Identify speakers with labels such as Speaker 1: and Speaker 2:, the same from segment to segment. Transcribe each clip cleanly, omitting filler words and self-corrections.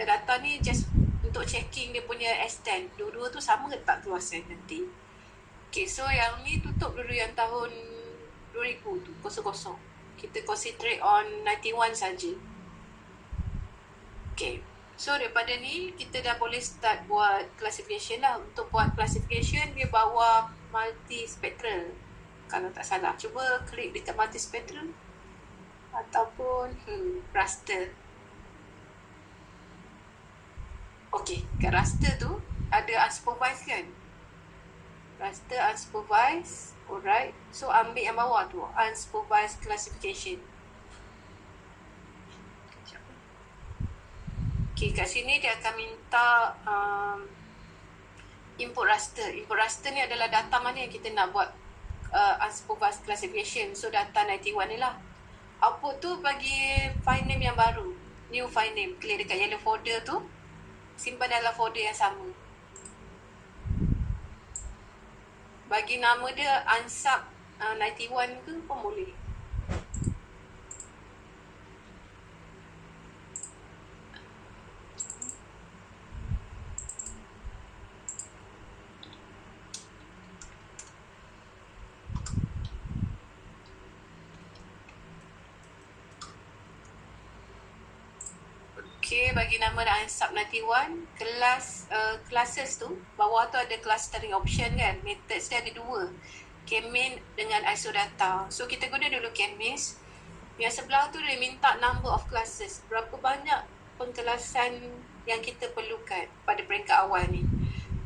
Speaker 1: kita data ni just untuk checking dia punya S10. Dua-dua tu sama ke tak keluar sen nanti. Okay, so yang ni tutup dulu yang tahun 2000 tu, 00. Kita concentrate on 91 saja. Okay, so daripada ni kita dah boleh start buat classification lah. Untuk buat classification dia bawa multispectral kalau tak salah. Cuba klik dekat multispectral ataupun raster. Okay, kat raster tu ada unsupervised kan? Raster unsupervised. Alright, so ambil yang bawah tu, unsupervised classification. Okay, kat sini dia akan minta input raster. Input raster ni adalah data mana yang kita nak buat unsupervised classification. So data 91 ni lah. Output tu bagi file name yang baru, new file name. Klik dekat yellow folder tu, simpan dalam folder yang sama. Bagi nama dia unsub 91 ke pun boleh. Okay, bagi nama dah unsub 91, classes tu, bawah tu ada clustering option kan. Methods dia ada dua, k-mean dengan isodata. So kita guna dulu k-means. Yang sebelah tu dia minta number of classes, berapa banyak pengkelasan yang kita perlukan pada peringkat awal ni.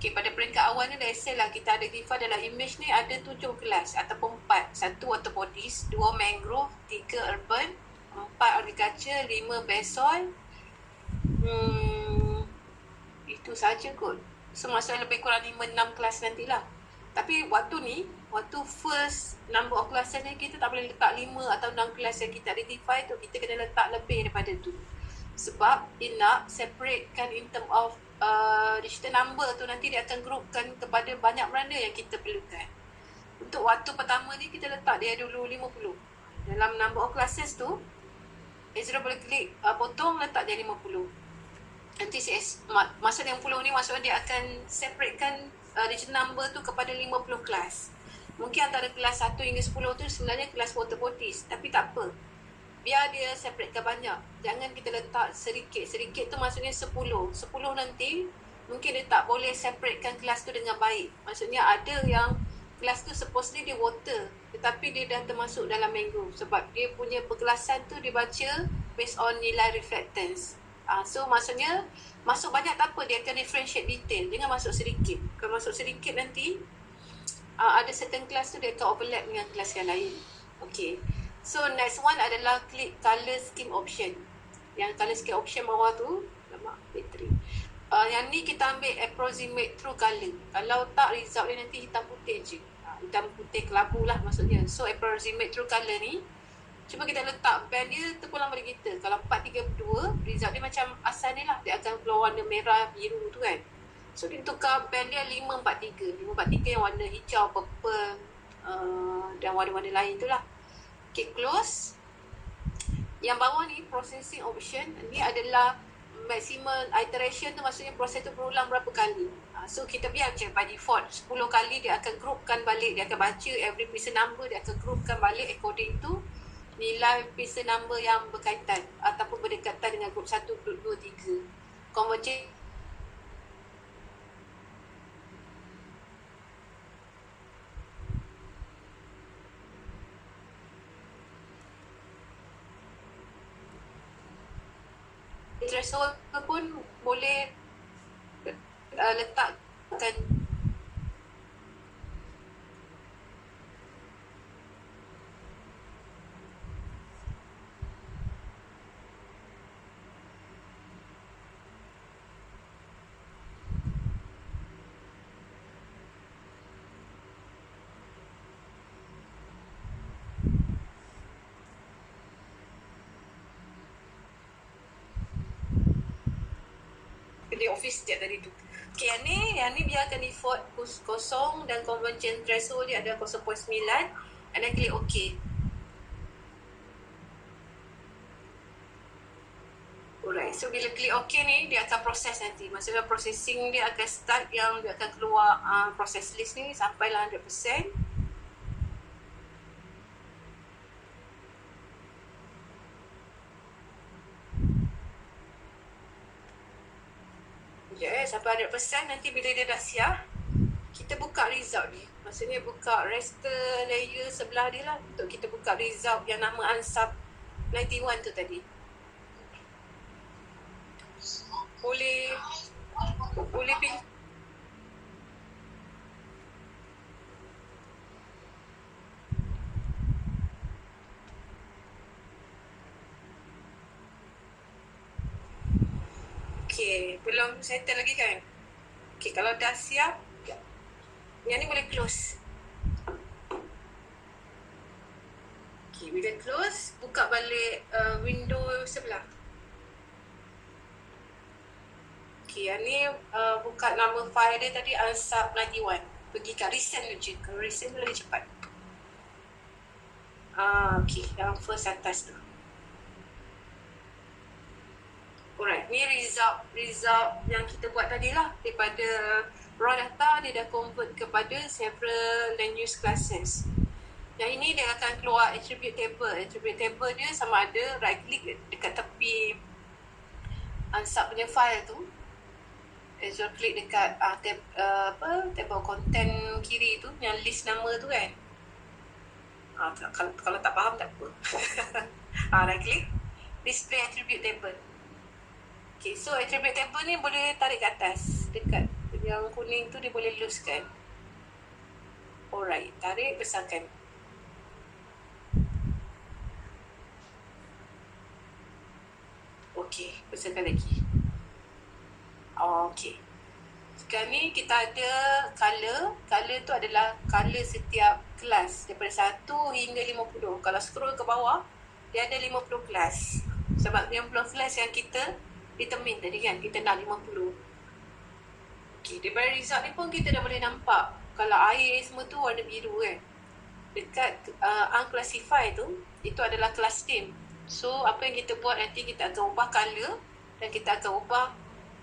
Speaker 1: Okay, pada peringkat awal ni let's say lah kita ada define dalam image ni ada 7 kelas ataupun 4. 1 water bodies, 2 mangrove, 3 urban, 4 agriculture, 5 basalt. Itu saja kot. So maksudnya lebih kurang 5-6 kelas nantilah. Tapi waktu first number of classes ni kita tak boleh letak 5 atau 6 kelas yang kita identify tu. Kita kena letak lebih daripada tu. Sebab dia nak separatekan in term of digital number tu, nanti dia akan groupkan kepada banyak beranda yang kita perlukan. Untuk waktu pertama ni kita letak dia dulu 50. Dalam number of classes tu Ezra boleh klik potong, letak dia 50. Nanti masa 50 ni maksudnya dia akan separatekan digital number tu kepada 50 kelas. Mungkin antara kelas 1 hingga 10 tu sebenarnya kelas water bodies, tapi tak apa. Biar dia separatekan banyak. Jangan kita letak sedikit tu maksudnya 10 nanti mungkin dia tak boleh separatekan kelas tu dengan baik. Maksudnya ada yang kelas tu supposedly dia water, tetapi dia dah termasuk dalam mangrove sebab dia punya perkelasan tu dibaca based on nilai reflectance. So maksudnya masuk banyak tak apa, dia akan differentiate detail. Jangan masuk sedikit. Kalau masuk sedikit nanti ada certain kelas tu dia akan overlap dengan kelas yang lain. Okay, so next one adalah klik color scheme option. Yang color scheme option bawah tu, battery. Yang ni kita ambil approximate true color. Kalau tak, result dia nanti hitam putih je. Hitam putih kelabu lah maksudnya. So approximate true color ni, cuba kita letak band dia terpulang pada kita. Kalau 432, result dia macam asal ni lah. Dia akan keluar warna merah, biru tu kan. So dia tukar band dia 543. 543 yang warna hijau, purple dan warna-warna lain tu lah. Okay, close. Yang bawah ni processing option. Ni adalah maximum iteration tu, maksudnya proses tu berulang berapa kali. So kita biar je by default 10 kali dia akan groupkan balik. Dia akan baca every pieces number, dia akan groupkan balik according to nilai pieces number yang berkaitan ataupun berdekatan dengan group 1, group 2, 3. Convergent threshold pun boleh letakkan di office setiap tadi tu. Okay, yang ni biarkan default kosong dan convergent threshold dia ada 0.9 and then klik OK. Alright, So bila klik OK ni, dia akan proses nanti. Maksudnya processing dia akan start, yang dia akan keluar proses list ni sampailah 100%. Sampai 100%. Nanti bila dia dah siap, kita buka result ni. Maksudnya buka raster layer sebelah dia lah, untuk kita buka result yang nama Ansap 91 tu tadi. Boleh pin. Okay, belum settle lagi kan? Okay, kalau dah siap, yang ni boleh close. Okay, bila close, buka balik window sebelah. Okay, yang ni buka nama file dia tadi, Ansap 91. Pergi kat recent je. Kalau recent tu lebih cepat. Okay, yang first atas tu. Alright, ni result yang kita buat tadi lah. Daripada raw data, dia dah convert kepada several land use classes. Yang ini dia akan keluar attribute table. Attribute table dia sama ada right click dekat tepi Ansap punya file tu. Azure klik dekat table content kiri tu, yang list nama tu kan. Kalau tak faham tak apa. Right click, display attribute table. Okay, so attribute table ni boleh tarik ke atas. Dekat yang kuning tu dia boleh loosekan. Alright, tarik, besarkan. Okay, besarkan lagi. Okay. Sekarang ni kita ada color. Color tu adalah color setiap kelas. Daripada 1 hingga 50. Kalau scroll ke bawah, dia ada 50 kelas. Sebab 50 kelas yang kita determine tadi kan, kita nak 50. Okay, daripada result ni pun kita dah boleh nampak kalau air semua tu warna biru kan. Dekat unclassified tu, itu adalah class name. So apa yang kita buat nanti, kita akan ubah color dan kita akan ubah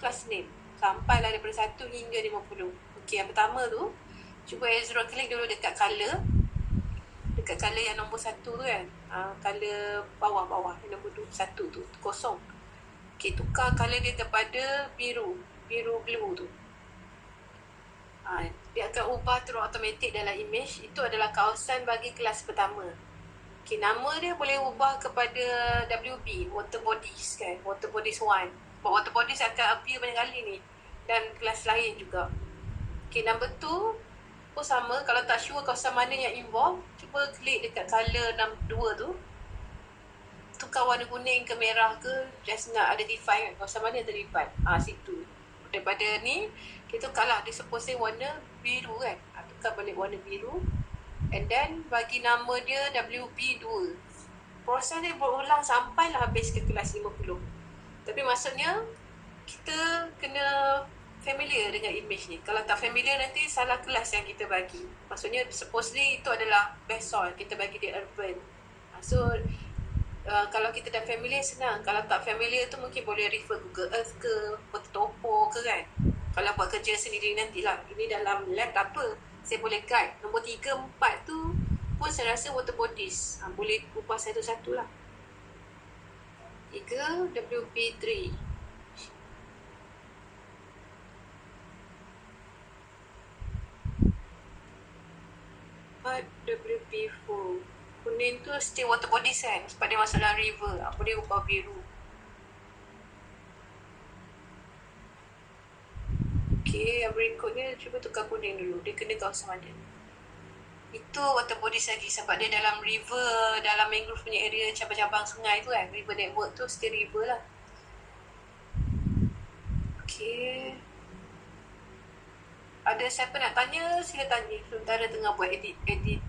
Speaker 1: class name sampailah daripada 1 hingga 50. Okay, yang pertama tu, cuba Azure klik dulu dekat color. Dekat color yang nombor 1 tu kan, color bawah yang nombor 1 tu, kosong. Okay, tukar color dia kepada biru blue tu. Dia akan ubah terus automatik dalam image. Itu adalah kawasan bagi kelas pertama. Okay, nama dia boleh ubah kepada WB, water bodies kan, water bodies 1. Sebab water bodies akan appear banyak kali ni, dan kelas lain juga. Okay, number 2 pun sama. Kalau tak sure kawasan mana yang involve, cuba klik dekat color 62 tu, tukar warna kuning ke merah ke, just nak identify kan, kawasan mana yang terlibat. Situ. Daripada ni, kita tukarlah, dia suppose warna biru kan. Tukar balik warna biru. And then, bagi nama dia WB2. Proses dia berulang sampailah habis ke kelas 50. Tapi maksudnya, kita kena familiar dengan image ni. Kalau tak familiar, nanti salah kelas yang kita bagi. Maksudnya, supposedly itu adalah basalt, kita bagi dia urban. So, kalau kita dah familiar, senang. Kalau tak familiar tu mungkin boleh refer Google Earth ke, Topo ke kan. Kalau buat kerja sendiri nantilah. Ini dalam lab tak apa, saya boleh guide. Nombor 3, 4 tu pun saya rasa water bodies. Boleh ubah satu-satu lah. 3, WP3. 4, WP4. Kuning tu still water bodies kan, sebab dia masuk dalam river. Boleh ubah biru. Okay, yang berikutnya cuba tukar kuning dulu. Dia kena kawasan mana. Itu water bodies lagi, sebab dia dalam river, dalam mangrove punya area, cabang-cabang sungai tu kan. River network tu still river lah. Okay. Ada siapa nak tanya, sila tanya. Sementara tengah buat edit ni.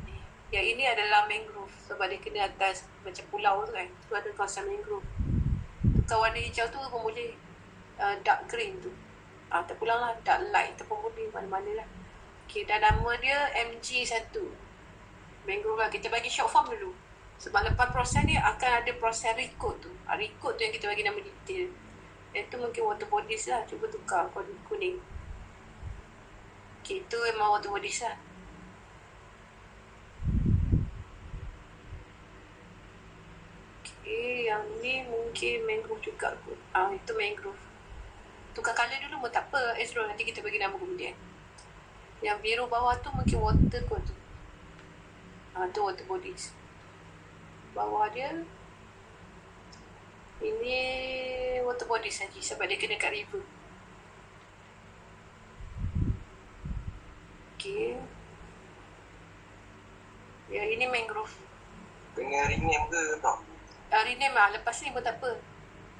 Speaker 1: Yang ini adalah mangrove, sebab dia kena atas macam pulau tu kan. Tu ada kawasan mangrove. Tukar warna hijau tu pun boleh. Dark green tu. Terpulang lah, dark light tu pun boleh, mana-mana lah. Okay, dan nama dia MG1. Mangrove lah, kita bagi short form dulu. Sebab lepas proses ni akan ada proses recode tu. Recode tu yang kita bagi nama detail. Yang tu mungkin water bodies lah. Cuba tukar kuning. Okay, itu memang water bodies lah. Okay, yang ni mungkin mangrove juga kot. Itu mangrove. Tukar colour dulu pun tak apa, Ezra. Nanti kita bagi nama kemudian. Yang biru bawah tu mungkin water kot tu. Tu water bodies. Bawah dia ini water bodies saja sebab dia kena kat river. Okay. Yang ini mangrove.
Speaker 2: Kena rename ke tak?
Speaker 1: Rename lah. Lepas ni pun tak apa.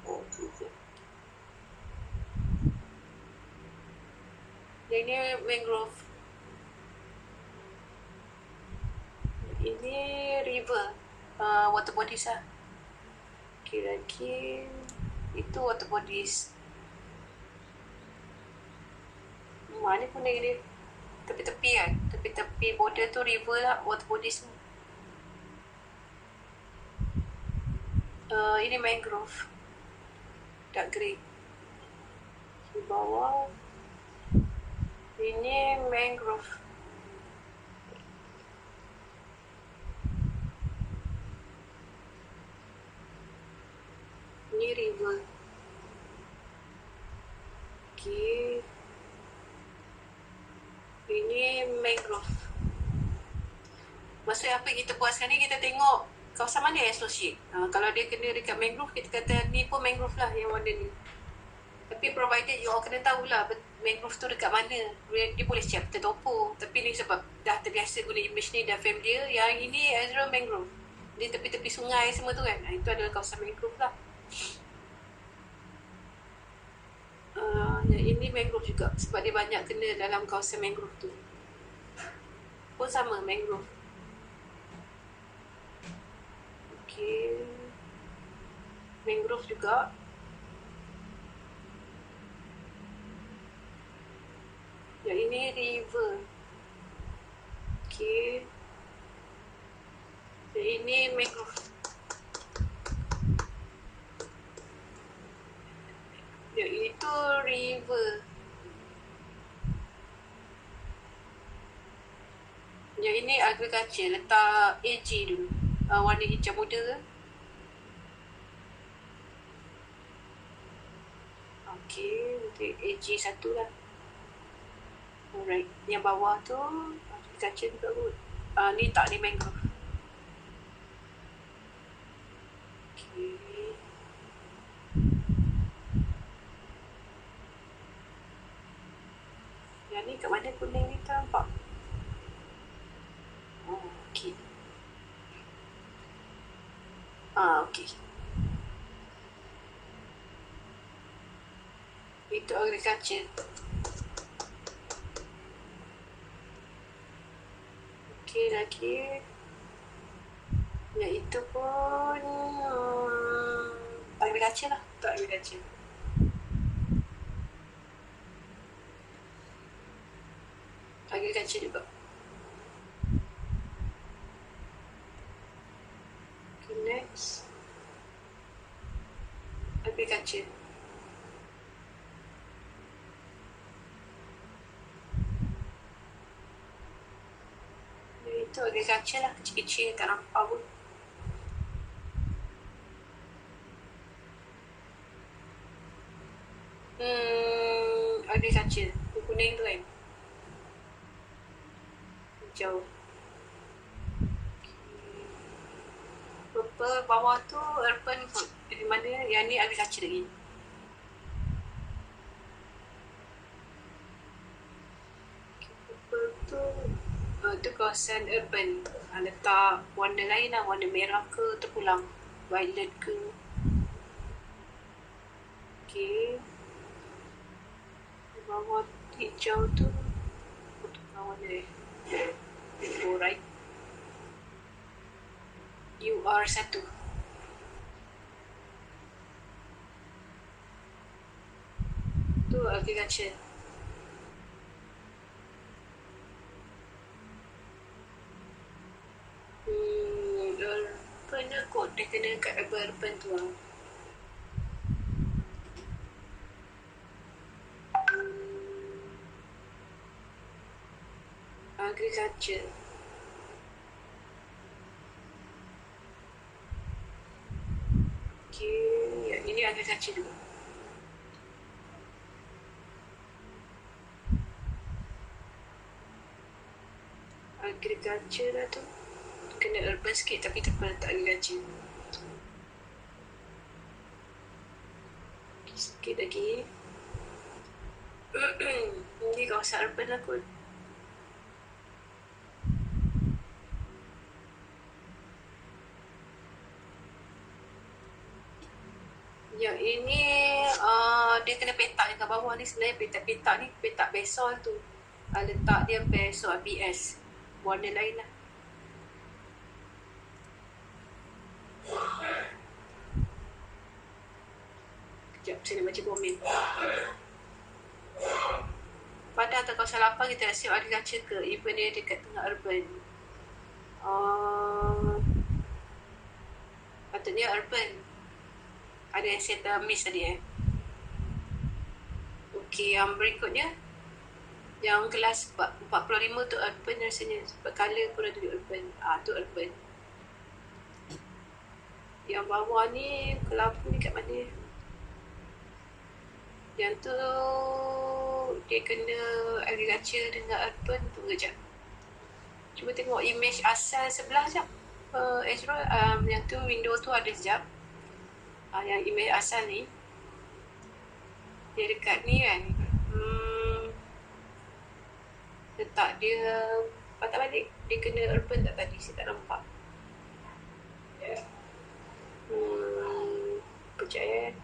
Speaker 2: Okay.
Speaker 1: Yang ini mangrove. Ini river. Water bodies lah. Okay, lagi itu water bodies. Mana kuning ni? Tepi-tepi kan? Tepi-tepi border tu river lah. Water bodies ni. Ini mangrove. Dark grey. Di bawah ini mangrove. Ini river. Okay. Ini mangrove. Maksudnya apa yang kita buat sekarang ni, kita tengok kawasan mana yang associate. Kalau dia kena dekat mangrove, kita kata ni pun mangrove lah yang warna ni. Tapi provided you all kena tahulah mangrove tu dekat mana. Dia boleh siap tertopo. Tapi ni sebab dah terbiasa guna image ni, dah familiar. Yang ini Ezra mangrove. Dia tepi-tepi sungai semua tu kan. Itu adalah kawasan mangrove lah. Yang ini mangrove juga sebab dia banyak kena dalam kawasan mangrove tu. Pun sama mangrove. Okay. Mangrove juga. Yang ini river. Okay. Yang ini mangrove. Yang itu river. Yang ini agriculture. Letak AG dulu. Warna hijau muda ke? Okay, nanti AG satu lah. Alright, yang bawah tu agriculture juga kot. Ni tak, ni mangrove. Okay. Yang ni kat mana kuning ni tak nampak? Okay. Okay. Itu agriculture. Okay, lagi. Yang itu pun agriculture lah. Itu agriculture. Agriculture juga. Okay, next. Agriculture. Itu agriculture lah, kecil-kecil tak nampak pun. Agriculture, kuning tu kan. Hijau. Purple bawah tu urban food. Di mana yang ni agriculture lagi. Purple tu kawasan urban. Letak warna lain lah, warna merah ke terpulang, violet ke. Okay. Bawah hijau tu tukar warna dia. Alright. UR1. Tu agriculture. Urban kot. Dia kena kat urban tu lah. Agriculture. Okay, ini agriculture dulu. Agriculture lah tu. Kena urban sikit tapi tak pernah tak agriculture. Sikit lagi. Ini kawasan urban lah kot. Yang ini dia kena petak dekat bawah ni. Sebenarnya petak ni petak basal tu. Letak dia basal BS. Warna lain lah. Sekejap, saya nak baca komen. Pada atau kawasan lapang kita nak siap agriculture ke? Even dia dekat tengah urban. Patutnya urban. Ada yang saya miss tadi Okey, yang berikutnya. Yang kelas 45 tu urban rasanya. Sebab colour pun ada di urban. Tu urban. Yang bawah ni, kelabu ni kat mana? Yang tu dia kena agriculture dengan urban. Tunggu sekejap. Cuba tengok image asal sebelah sekejap. Ezra, yang tu window tu ada sekejap. Yang image asal ni. Dia dekat ni kan. Letak dia patah balik. Dia kena urban tak tadi? Saya tak nampak. Kejap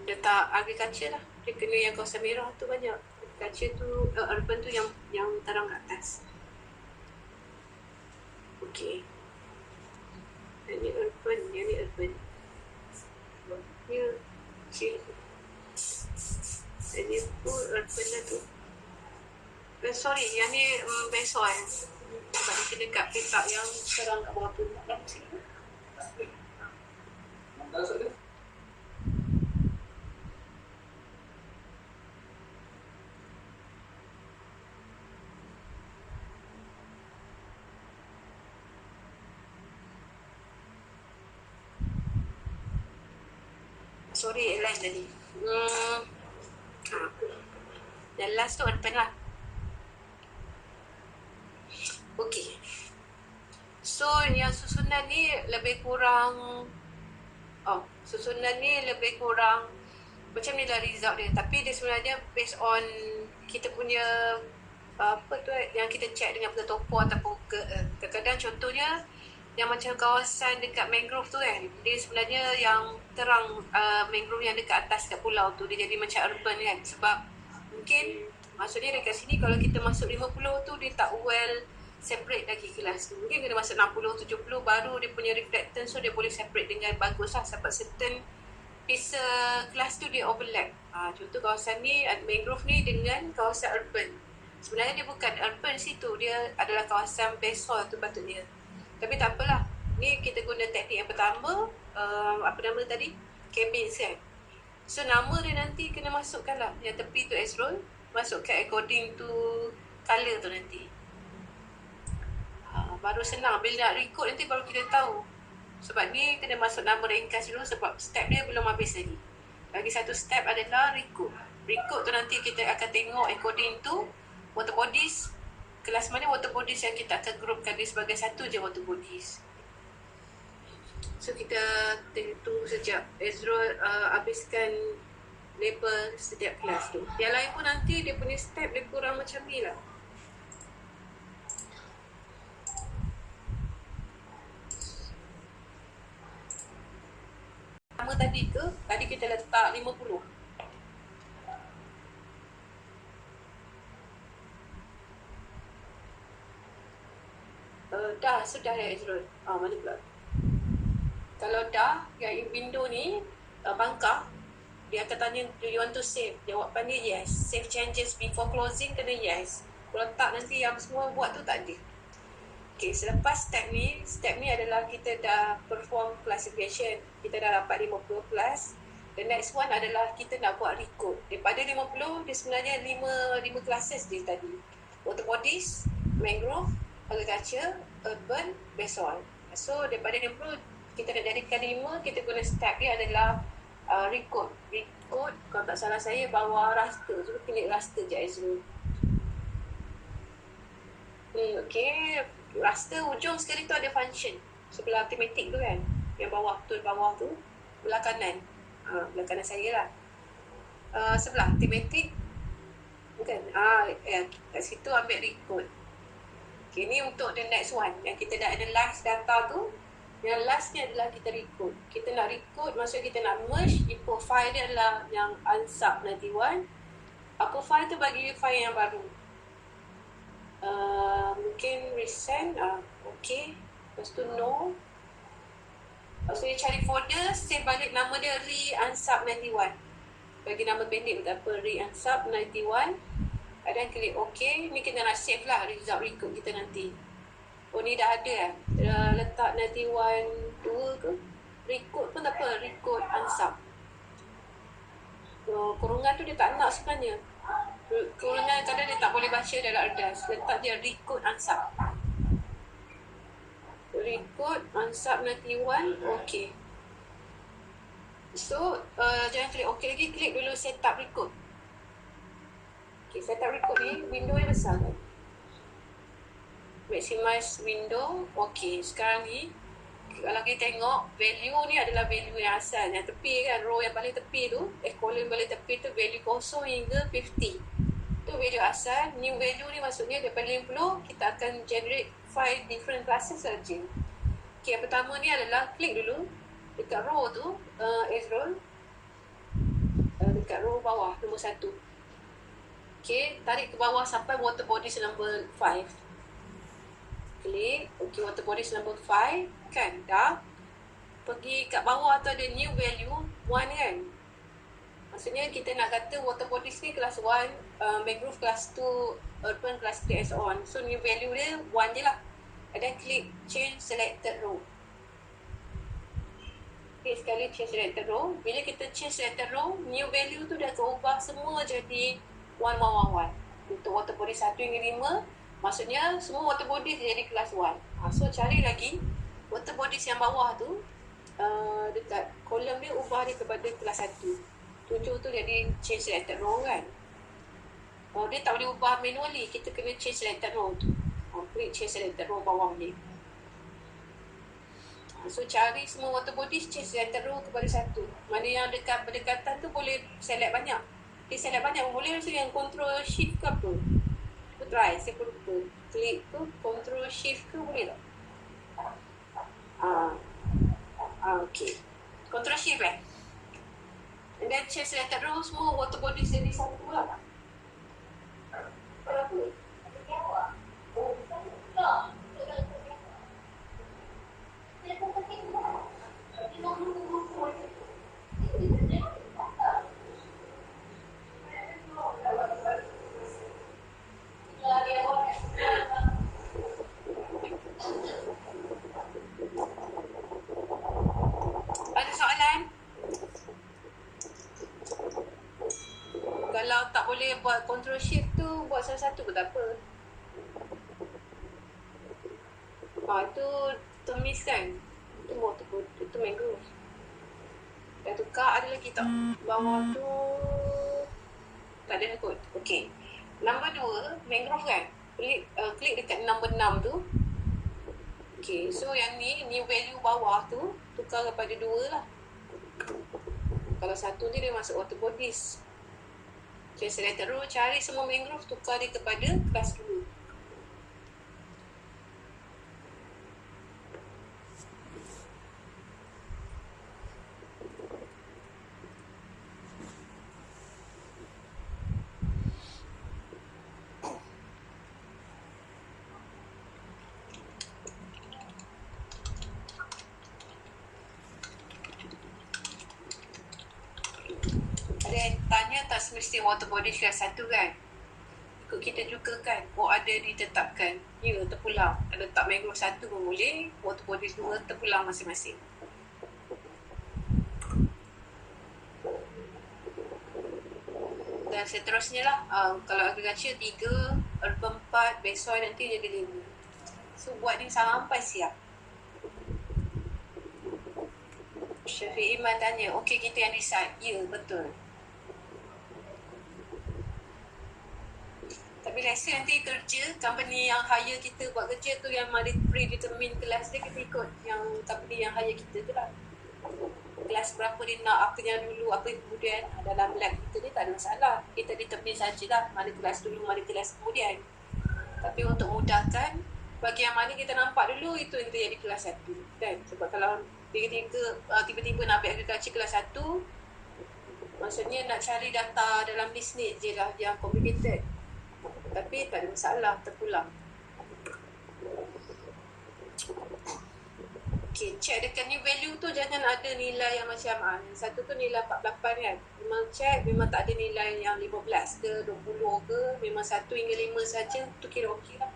Speaker 1: letak agriculture lah. Dia kena yang kawasan merah tu banyak. Agriculture tu, urban tu yang terang kat atas. Okey. Yang ni urban. Ni kecil. Yang ni pun urban lah tu. Sorry, yang ni besar sebab dia kena kat petak yang terang kat bawah tu. Sorry, lain tadi. Dan last tu urban lah. Okay. So, yang susunan ni lebih kurang macam ni lah result dia. Tapi dia sebenarnya based on kita punya apa tu yang kita check dengan topo ataupun kadang-kadang contohnya yang macam kawasan dekat mangrove tu kan, dia sebenarnya yang terang mangrove yang dekat atas kat pulau tu dia jadi macam urban kan. Sebab mungkin maksudnya dekat sini kalau kita masuk 50 tu dia tak well separate lagi kelas tu. Mungkin kena masuk 60, 70 baru dia punya reflectance so dia boleh separate dengan bagus lah. Sebab certain piece kelas tu dia overlap. Contoh kawasan ni mangrove ni dengan kawasan urban. Sebenarnya dia bukan urban situ, dia adalah kawasan basal tu patutnya. Tapi tak apalah. Ni kita guna teknik yang pertama, apa nama tadi? Cabins kan. So nama dia nanti kena masukkan lah. Yang tepi tu Ezrol, masukkan according to colour tu nanti. Baru senang. Bila nak record nanti baru kita tahu. Sebab ni kena masuk nama ringkas dulu sebab step dia belum habis lagi. Lagi satu step adalah record. Record tu nanti kita akan tengok according to water bodies. Kelas mana water bodies yang kita akan grupkan dia sebagai satu je water bodies. So kita tunggu sekejap Ezrol habiskan label setiap kelas tu. Yang lain pun nanti dia punya step dia kurang macam ni lah. Nama tadi ke? Tadi kita letak 50. Sudah ya Ezrol. Mana pula? Kalau dah, yang window ni bangkang, dia akan tanya, do you want to save? Jawapan dia yes. Save changes before closing kena yes. Kalau tak nanti yang semua buat tu tak ada. Okay, selepas step ni adalah kita dah perform classification. Kita dah dapat 50 plus. The next one adalah kita nak buat record. Daripada 50, dia sebenarnya 5 classes dia tadi. Water bodies, mangrove, agriculture, urban, basalt. So daripada 50, kita nak jadikan 5, kita guna step dia adalah record. Record, kalau tak salah saya, bawah raster. So klik raster je Azrul. Okay, raster ujung sekali tu ada function. Sebelah thematic tu kan, yang bawah tu, belah kanan. Belah kanan saya lah. Sebelah thematic bukan? Kat situ ambil record. Okay, ni untuk the next one. Yang kita dah analyze data tu. Yang last ni adalah kita record. Kita nak record, maksudnya kita nak merge. Input file dia adalah yang unsub 91. Apa file tu bagi file yang baru. Mungkin resend. Okay. Lepas tu no. Lepas tu dia cari folder, save balik nama dia re-unsub 91. Bagi nama pendek pun tak apa, re-unsub 91. Dan klik OK. Ni kita nak save lah result record kita nanti. Oh, ni dah ada letak 91 2 ke? Record pun tak apa, record unsub. Kurungan tu dia tak nak sebenarnya. Kurungan kadang dia tak boleh baca dalam erdas. Letak dia record unsub. Record unsub 91. OK. So, jangan klik OK lagi. Klik dulu setup record. Okay, setup record ni, window yang besar kan? Maximize window. OK, sekarang ni kalau kita tengok, value ni adalah value yang asal. Yang tepi kan, row yang paling tepi tu, column paling tepi tu, value 0 hingga 50. Tu value asal. New value ni maksudnya daripada 50, kita akan generate 5 different classes saja. Okay, yang pertama ni adalah klik dulu dekat row tu, Azrul. Dekat row bawah, nombor 1. Okay, tarik ke bawah sampai water bodies number 5. Klik, okay, water bodies number 5, kan, dah. Pergi kat bawah tu ada new value 1 kan. Maksudnya kita nak kata water bodies ni kelas 1, mangrove kelas 2, urban kelas 3 and so on. So new value dia 1 je lah. And then klik change selected row. Klik sekali change selected row. Bila kita change selected row, new value tu dah terubah semua jadi 1, 1, 1, 1. Untuk water body 1 hingga 5, maksudnya semua water bodies jadi kelas 1. So cari lagi water bodies yang bawah tu, dekat kolom dia ubah dia kepada kelas 1. 7 tu jadi change selected row kan. Dia tak boleh ubah manually, kita kena change selected row tu. Klik change selected row bawah ni. So cari semua water bodies, change selected row kepada 1. Mana yang dekat berdekatan tu boleh select banyak. Klik select banyak boleh, so yang control shift ke apa. Try, saya pun lupa. Klik tu, control shift ke boleh tak? Okay. Control shift and then change selected row, semua water bodies jadi 1 lah. Apa? Ada soalan? Kalau tak boleh buat control shift tu, buat salah satu pun tak apa. Itu tumis kan. Itu mangrove. Dah tukar, ada lagi tak? Bawah tu tak ada kot. Okay. Nombor 2, mangrove kan. Klik dekat nombor 6 tu. Okay, so yang ni, new value bawah tu tukar kepada 2 lah. Kalau 1 ni dia masuk water bodies. Okay, selected row, cari semua mangrove, tukar dia kepada kelas 2. Tanya tak semesti water body kelas 1 kan. Ikut kita juga kan. Ada ditetapkan. Ya, terpulang. Letak mangrove 1 pun boleh. Water body 2 terpulang masing-masing. Dan seterusnya lah. Kalau agriculture 3, urban 4, besok nanti jadi 5. So buat ni sampai siap. Syafiq Iman tanya, okey kita yang decide. Ya, betul. Tapi rasa nanti kerja, company yang hire kita buat kerja tu yang predetermine kelas dia, kita ikut yang company yang hire kita tu lah. Kelas berapa dia nak, apa yang dulu, apa yang kemudian. Dalam lab kita ni tak ada masalah. Kita determine sajalah mana kelas dulu, mana kelas kemudian. Tapi untuk mudahkan, bagi yang mana kita nampak dulu, itu yang kita jadi kelas 1. Kan? Sebab kalau tiba-tiba nak ambil agriculture kelas 1, maksudnya nak cari data dalam list ni je lah yang complicated. Tapi tak ada masalah, terpulang. Okay, check dekat new value tu jangan ada nilai yang macam satu tu nilai 48 kan. Memang check, memang tak ada nilai yang 15 ke 20 ke. Memang 1 hingga 5 saja, tu kira okey lah.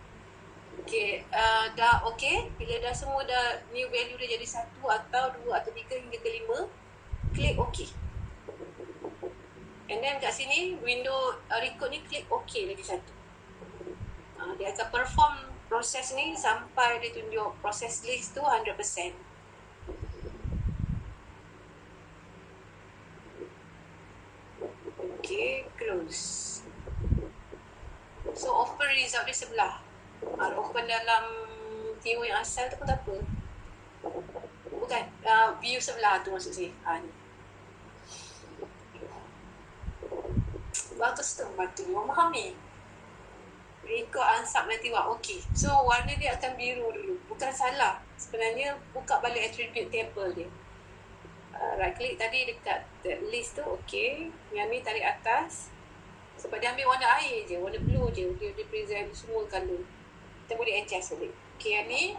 Speaker 1: Okay, dah okey. Bila dah semua dah new value dia jadi 1 atau 2 atau 3 hingga ke 5, klik okey. And then kat sini window record ni klik okey lagi satu. Dia akan perform proses ni sampai dia tunjuk proses list tu 100%. Okay, close. So open result dia sebelah. Open dalam view yang asal tu pun tak apa. Bukan, view sebelah tu maksud saya. Ni. Bagus tu, bantu memahami. Record ansap nanti buat okey. So warna dia akan biru dulu. Bukan salah. Sebenarnya buka balik attribute table dia. Right click tadi dekat list tu okey. Yang ni tarik atas. Sebab dia ambil warna air je, warna blue je. Dia present semua color. Kita boleh adjust balik. Okey, yang ni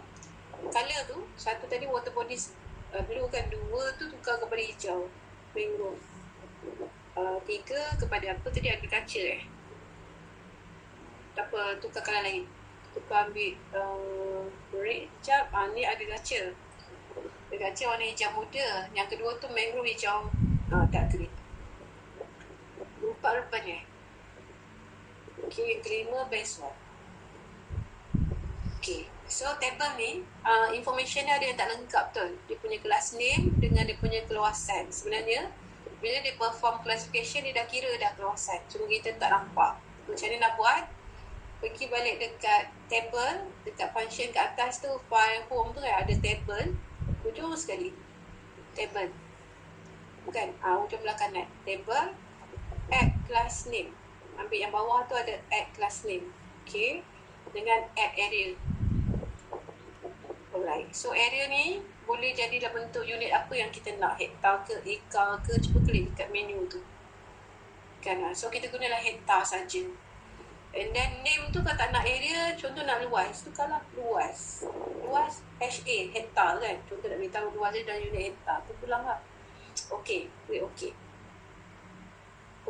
Speaker 1: color tu, satu tadi water body blue kan, 2 tu tukar kepada hijau. Mangrove. 3 kepada apa tadi, agriculture tak apa, tukar color lain. Tukar ambil red jap. Ni agriculture. Agriculture warna hijau muda. Yang kedua tu mangrove hijau tak green. 4 rupanya. Okay, yang kelima best one. Okay, so table ni information dia ada yang tak lengkap tu. Dia punya class name dengan dia punya keluasan. Sebenarnya bila dia perform classification, dia dah kira dah keluasan. Cuma kita tak nampak. Macam mana nak buat? Pergi balik dekat table, dekat function kat atas tu, file home tu kan ada table. Ujung sekali. Table. Bukan, ujung belah kanan. Table, add class name. Ambil yang bawah tu ada add class name. Okay. Dengan add area. Alright. So area ni boleh jadi dalam bentuk unit apa yang kita nak. Hektar ke, ekar ke. Cuba klik dekat menu tu. Kan. So kita gunalah hektar saja. And then name tu kalau tak nak area, contoh nak luas, tukarlah luas. Luas HA, hektar kan. Contoh nak beritahu luas dia dalam unit hektar. Tu pulang lah. Okay, klik okay.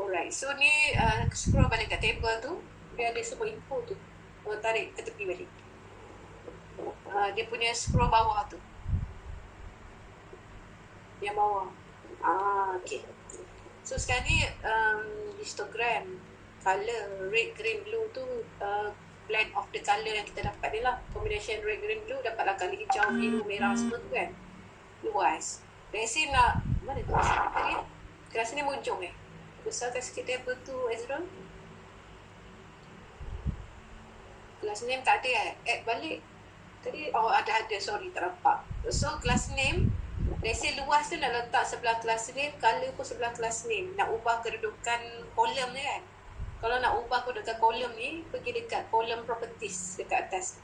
Speaker 1: Alright, so ni scroll balik kat table tu. Dia ada semua info tu. Tarik ke tepi balik. Dia punya scroll bawah tu. Yang bawah. Okay. So sekarang ni histogram. Color red, green, blue tu blend of the color yang kita dapat ni lah. Combination red, green, blue dapatlah color hijau, biru, merah semua tu kan. Luas. Let's say nak, mana tu tadi? Kelas ni muncung besarkan sikit table tu Ezra. Kelas name tak ada add balik. Tadi ada sorry tak nampak. So kelas name, let's say luas tu nak letak sebelah kelas name, color pun sebelah kelas name. Nak ubah kedudukan kolom ni kan. Kalau nak ubah kedudukan kolom ni, pergi dekat kolom properties dekat atas.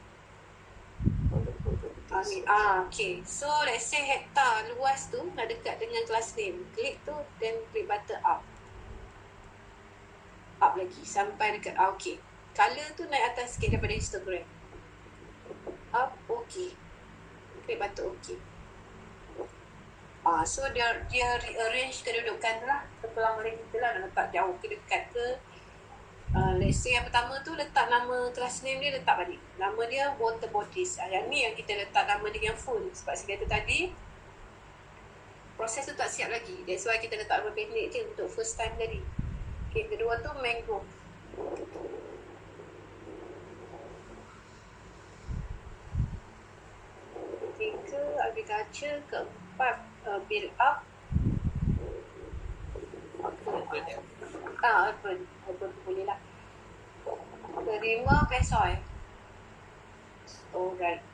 Speaker 1: Okay. So let's say hektar luas tu nak dekat dengan kelas name. Klik tu, then klik button up. Up lagi sampai dekat okay. Color tu naik atas sikit daripada histogram. Up, okay. Klik button okay. So dia rearrange kedudukan tu lah. Terpulang oleh kita lah, nak letak jauh ke dekat ke. Let's say yang pertama tu letak nama kelas name dia, letak balik. Nama dia water bodies. Yang ni yang kita letak nama dia yang full. Sebab saya kata tadi proses tu tak siap lagi. That's why kita letak nama pendek je untuk first time tadi. Okay, kedua tu mangrove. Ketiga agriculture. Keempat build up. Urban tu boleh lah. Kelima best soil. Alright.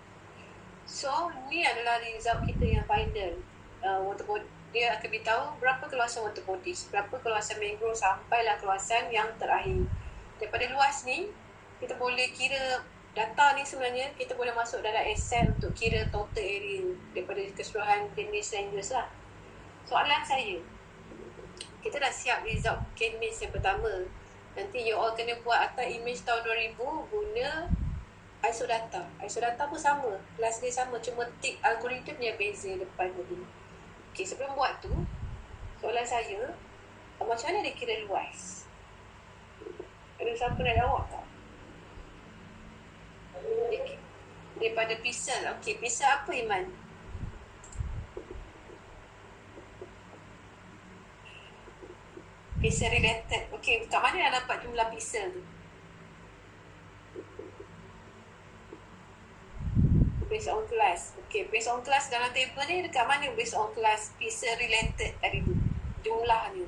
Speaker 1: So ni adalah result kita yang final. Water body, dia akan beritahu berapa keluasan water bodies, berapa keluasan mangrove sampailah keluasan yang terakhir. Daripada luas ni kita boleh kira data ni, sebenarnya kita boleh masuk dalam Excel untuk kira total area daripada keseluruhan jenis language lah. Soalan saya, kita dah siap result K-means yang pertama. Nanti you all kena buat atas image tahun 2000 guna isodata. Isodata pun sama, kelas dia sama, cuma tick algoritma yang beza depan tadi. Okay, sebelum buat tu, soalan saya, macam mana dia kira luas? Ada siapa nak jawab tak? Daripada pixel. Okay, pixel apa Iman? Pixel related. Okay, kat mana nak dapat jumlah pixel tu? Based on class. Okay, based on class dalam table ni dekat mana based on class pixel related tadi tu? Jumlahnya.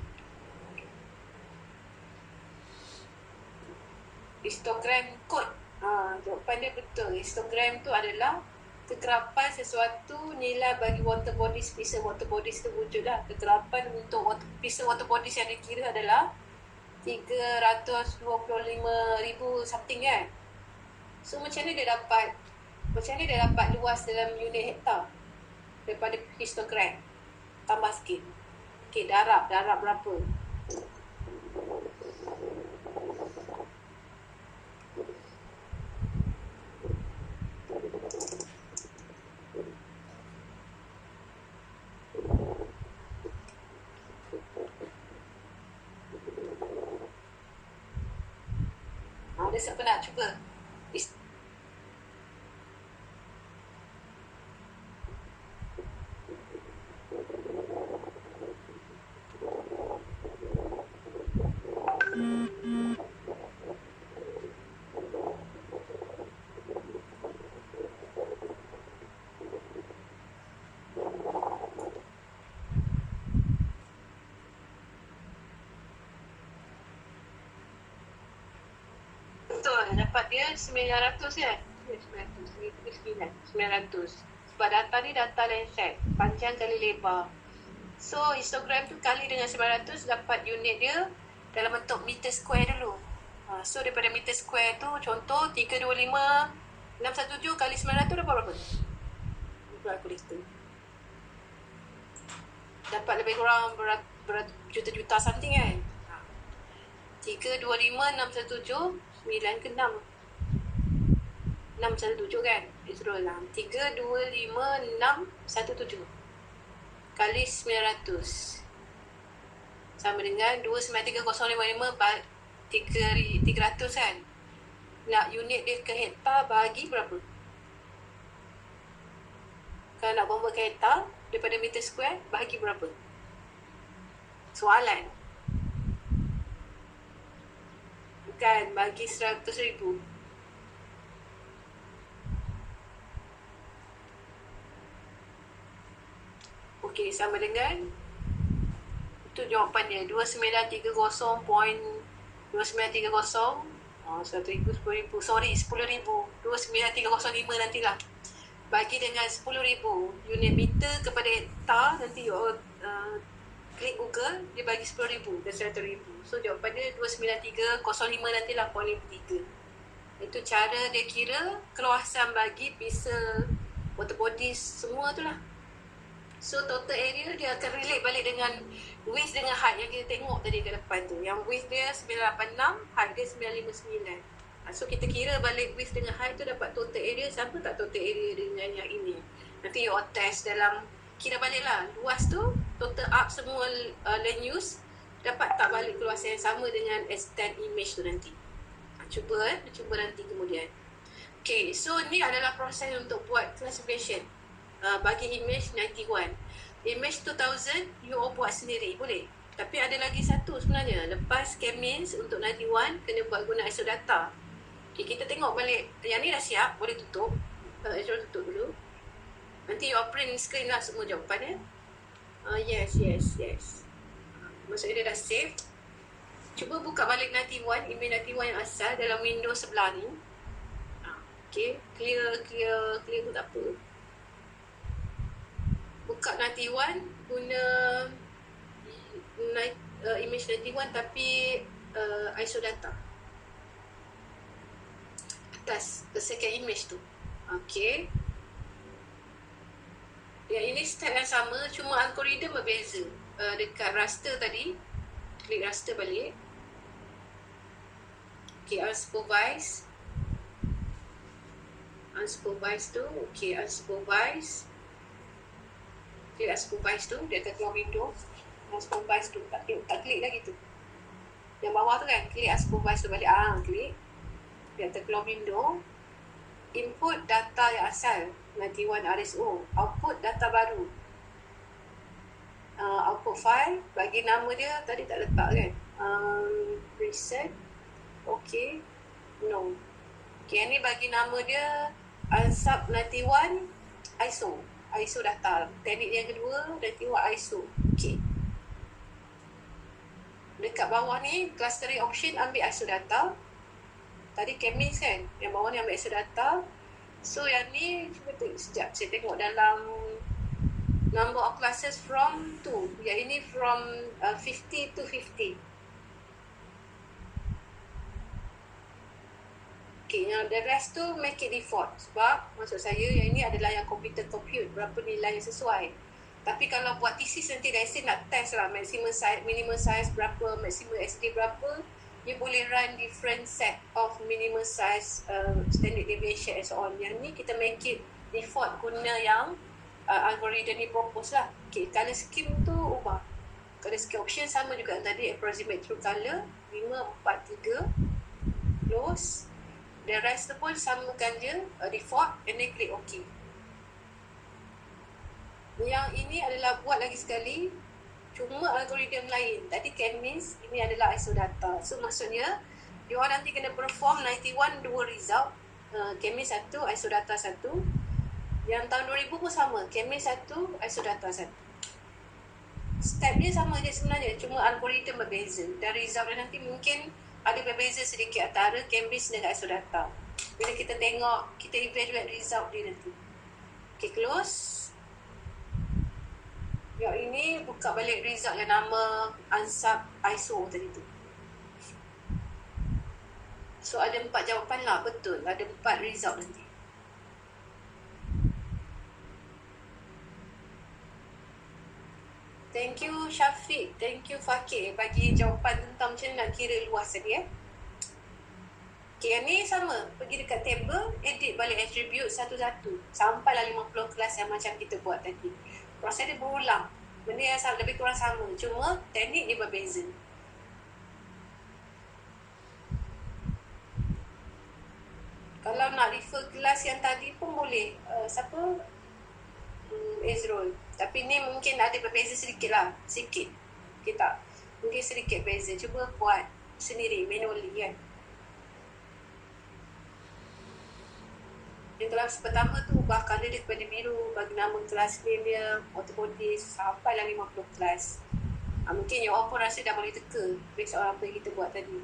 Speaker 1: Histogram code. Jawapan dia betul. Histogram tu adalah kekerapan sesuatu nilai bagi water bodies, pixel water bodies tu wujud lah. Kekerapan untuk pixel water bodies yang dikira adalah 325,000 something kan. So macam mana dia dapat luas dalam unit hektar daripada histogram? Tambah sikit. Okay, darab berapa? Ada siapa nak cuba? Dapat dia 900 kan? 900. Sebab data ni data Landsat, panjang kali lebar. So histogram tu kali dengan 900 dapat unit dia dalam bentuk meter square dulu. So daripada meter square tu, contoh 325,617 kali 900 dapat berapa? Calculator. Dapat lebih kurang berjuta-juta something kan? 325,617 9 ke 6 617 kan? Terus lah 325,617 kali 900 sama dengan 293,055 300 kan? Nak unit dia ke hektar bagi berapa? Kalau nak convert ke hektar daripada meter square bagi berapa? Soalan. Bukan bagi 100,000. Okey, sama dengan itu jawapannya 2930.2930 100,000, 10,000, sorry 10,000, 29,305 nantilah bagi dengan 10,000 unit meter kepada hektar. Nanti klik Google, dia bagi 10,000 dan 100,000. So jawapannya 29305 nantilah 0.3. Itu cara dia kira keluasan bagi pixel water bodies semua tu lah. So total area dia akan relate balik dengan width dengan height yang kita tengok tadi ke depan tu. Yang width dia 986, height dia 959. So kita kira balik width dengan height tu dapat total area. Sama tak total area dengan yang ini? Nanti you test dalam kira balik lah. Luas tu total up semua land use, dapat tak balik keluasan yang sama dengan extend image tu nanti. Cuba nanti kemudian. Okay, so ni adalah proses untuk buat classification bagi image 91. Image 2000 you all buat sendiri, boleh? Tapi ada lagi satu sebenarnya. Lepas K-means untuk 91, kena buat guna ISO data. Okay, kita tengok balik. Yang ni dah siap, boleh tutup. Azrul tutup dulu. Nanti you print screen lah semua jawapan ya. Yes. Maksudnya dia dah save. Cuba buka balik 91, email 91 yang asal dalam window sebelah ni. Okay, clear pun tak apa. Buka 91, guna image 91 tapi ISO data. Atas, the second image tu. Okay. Yang ini step yang sama, cuma algoritma berbeza. Dekat raster tadi, klik raster balik. Okay, unsupervised tu, okay, unsupervised. Klik unsupervised tu, dia akan keluar window. Unsupervised tu, tak klik lagi tu. Yang bawah tu kan, klik unsupervised tu balik. Klik. Dia akan keluar window. Input data yang asal 91 RSO, output data baru. Output file, bagi nama dia tadi tak letak kan. Reset. Okay. No. Okay, yang ni bagi nama dia ANSAP 91 ISO data. Teknik yang kedua 91 ISO. Okay. Dekat bawah ni clustering option, ambil ISO data. Tadi K-means kan, yang bawah ni ambil ISO data. So yang ni, cuba sekejap saya tengok dalam number of classes from 2. Yang ini from 50 to 50. Okay, yang the rest tu make it default. Sebab maksud saya yang ini adalah yang computer compute, berapa nilai yang sesuai. Tapi kalau buat thesis nanti guys, saya nak test lah maximum size, minimum size berapa, maximum SD berapa. You boleh run different set of minimum size, standard deviation and so on. Yang ni kita make it default guna yang algoritma ni propose lah. Okay, color scheme tu ubah. Color scheme option sama juga yang tadi, approximate true color 543, close. The rest tu pun samakan je, default, and then click OK. Yang ini adalah buat lagi sekali, cuma algoritma lain. Tadi K-means, ini adalah ISO data. So maksudnya, you all nanti kena perform 91 dua result. K-means 1, ISO data 1. Yang tahun 2000 pun sama, K-means 1, ISO data 1. Step dia sama je sebenarnya, cuma algoritma berbeza. Dan result dia nanti mungkin ada berbeza sedikit antara K-means dengan ISO data. Bila kita tengok, kita evaluate result dia nanti. Okay, close. Yang ini buka balik result yang nama ANSAP ISO tadi tu. So ada 4 jawapan lah, betul. Ada 4 result nanti. Thank you Syafiq, thank you Fakir bagi jawapan tentang macam nak kira luas tadi Okay, yang ni sama. Pergi dekat table, edit balik attribute satu-satu. Sampailah 50 kelas yang macam kita buat tadi. Proses dia berulang. Benda yang lebih kurang sama. Cuma teknik dia berbeza. Kalau nak refer kelas yang tadi pun boleh. Siapa? Azrul. Tapi ni mungkin ada berbeza sedikit lah. Sikit. Kita mungkin sedikit beza. Cuba buat sendiri, manually kan. Yang kelas pertama tu ubah color dia kepada biru, bagi nama kelas name dia, autobodies, sampailah 50 kelas. Mungkin you all pun rasa dah boleh teka based on apa yang kita buat tadi.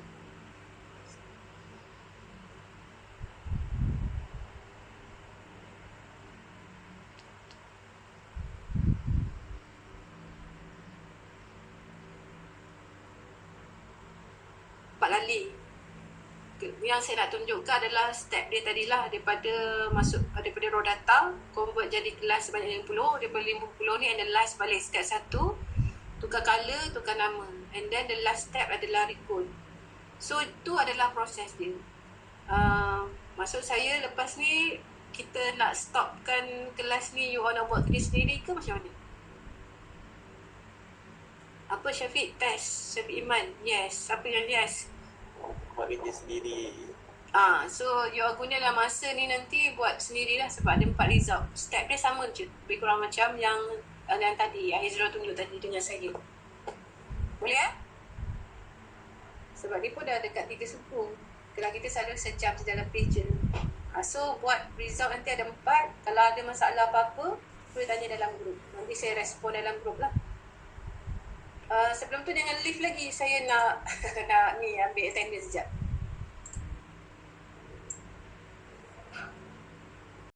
Speaker 1: Pak Lali. Yang saya nak tunjukkan adalah step dia tadilah, daripada raw data convert jadi kelas sebanyak 50, daripada 50 ni analyze balik step 1, tukar color, tukar nama, and then the last step adalah recode. So itu adalah proses dia. Maksud saya lepas ni kita nak stopkan kelas ni, you all nak buat kerja sendiri ke macam mana? Apa Syafiq? Test Syafiq Iman? Yes. Siapa yang yes?
Speaker 2: Buat kerja sendiri.
Speaker 1: So you all gunalah masa ni nanti buat sendirilah sebab ada 4 result. Step dia sama je, lebih kurang macam yang tadi, yang Izra tunjuk tadi dengan saya. Boleh sebab dia pun dah dekat 3 suku. Kalau kita selalu sejam je dalam page je. So buat result nanti ada 4. Kalau ada masalah apa-apa, boleh tanya dalam grup. Nanti saya respon dalam grup lah. Sebelum tu jangan leave lagi. Saya nak nak ni ambil attendance sekejap.